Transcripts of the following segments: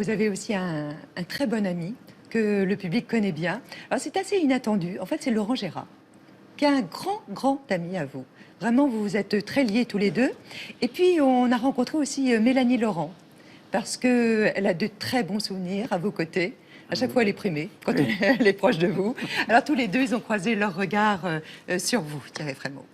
Vous avez aussi un très bon ami que le public connaît bien. Alors c'est assez inattendu. En fait, c'est Laurent Gérard, qui est un grand ami à vous. Vraiment, vous êtes très liés tous les deux. Et puis, on a rencontré aussi Mélanie Laurent, parce qu'elle a de très bons souvenirs à vos côtés. À chaque fois, elle est primée quand elle est proche de vous. Alors, tous les deux, ils ont croisé leur regard sur vous, Thierry Frémaux.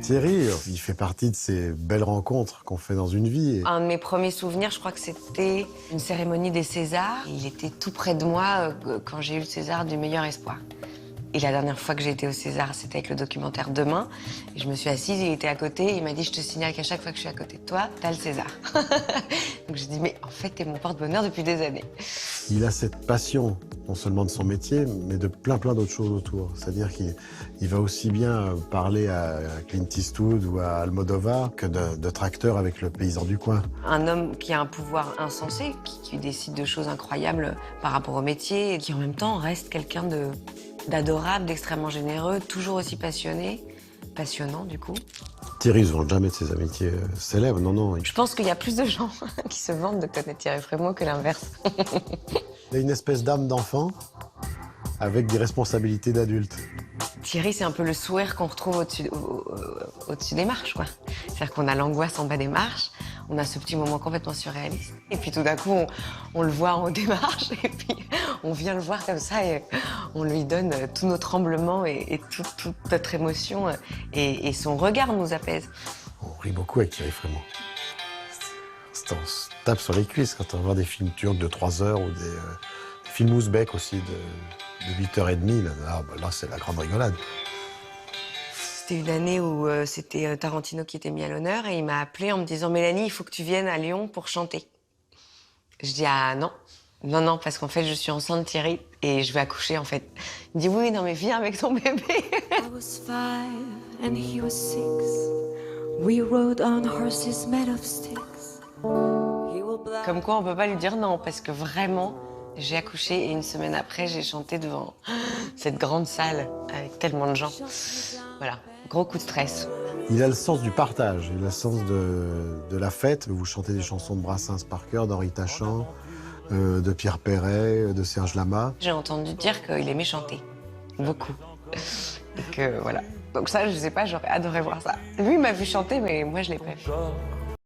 Thierry, il fait partie de ces belles rencontres qu'on fait dans une vie. Un de mes premiers souvenirs, je crois que c'était une cérémonie des Césars. Il était tout près de moi quand j'ai eu le César du meilleur espoir. Et la dernière fois que j'ai été au César, c'était avec le documentaire Demain. Et je me suis assise, il était à côté, il m'a dit « Je te signale qu'à chaque fois que je suis à côté de toi, t'as le César. » Donc j'ai dit « Mais en fait, t'es mon porte-bonheur depuis des années. » Il a cette passion, non seulement de son métier, mais de plein d'autres choses autour. C'est-à-dire qu'il va aussi bien parler à Clint Eastwood ou à Almodovar que de tracteur avec le paysan du coin. Un homme qui a un pouvoir insensé, qui décide de choses incroyables par rapport au métier, et qui en même temps reste quelqu'un d'adorable, d'extrêmement généreux, toujours aussi passionné, passionnant du coup. Thierry ne se vante jamais de ses amitiés célèbres, non. Je pense qu'il y a plus de gens qui se vantent de connaître Thierry Frémaux que l'inverse. Il a une espèce d'âme d'enfant avec des responsabilités d'adulte. Thierry, c'est un peu le sourire qu'on retrouve au-dessus des marches, quoi. C'est-à-dire qu'on a l'angoisse en bas des marches, on a ce petit moment complètement surréaliste. Et puis tout d'un coup, on le voit en haut des marches, et puis on vient le voir comme ça, et on lui donne tous nos tremblements et toute notre émotion, et son regard nous apaise. On rit beaucoup avec Thierry Frémaux. On se tape sur les cuisses quand on voit des films turcs de 3 heures ou des films ouzbeks aussi de 8h30. Là, c'est la grande rigolade. C'était une année où c'était Tarantino qui était mis à l'honneur et il m'a appelé en me disant « Mélanie, il faut que tu viennes à Lyon pour chanter. » Je dis « Ah non, non, parce qu'en fait, je suis enceinte, Thierry, et je vais accoucher, en fait. » Il me dit « Oui, non, mais viens avec ton bébé. » I was 5 and he was 6. We rode on horses made of sticks. Comme quoi, on peut pas lui dire non, parce que vraiment, j'ai accouché et une semaine après, j'ai chanté devant cette grande salle avec tellement de gens. Voilà, gros coup de stress. Il a le sens du partage, il a le sens de la fête. Vous chantez des chansons de Brassens par cœur, d'Henri Tachant, de Pierre Perret, de Serge Lama. J'ai entendu dire qu'il aimait chanter, beaucoup. Et que voilà. Donc ça, je sais pas, j'aurais adoré voir ça. Lui, il m'a vu chanter, mais moi, je l'ai pas vu.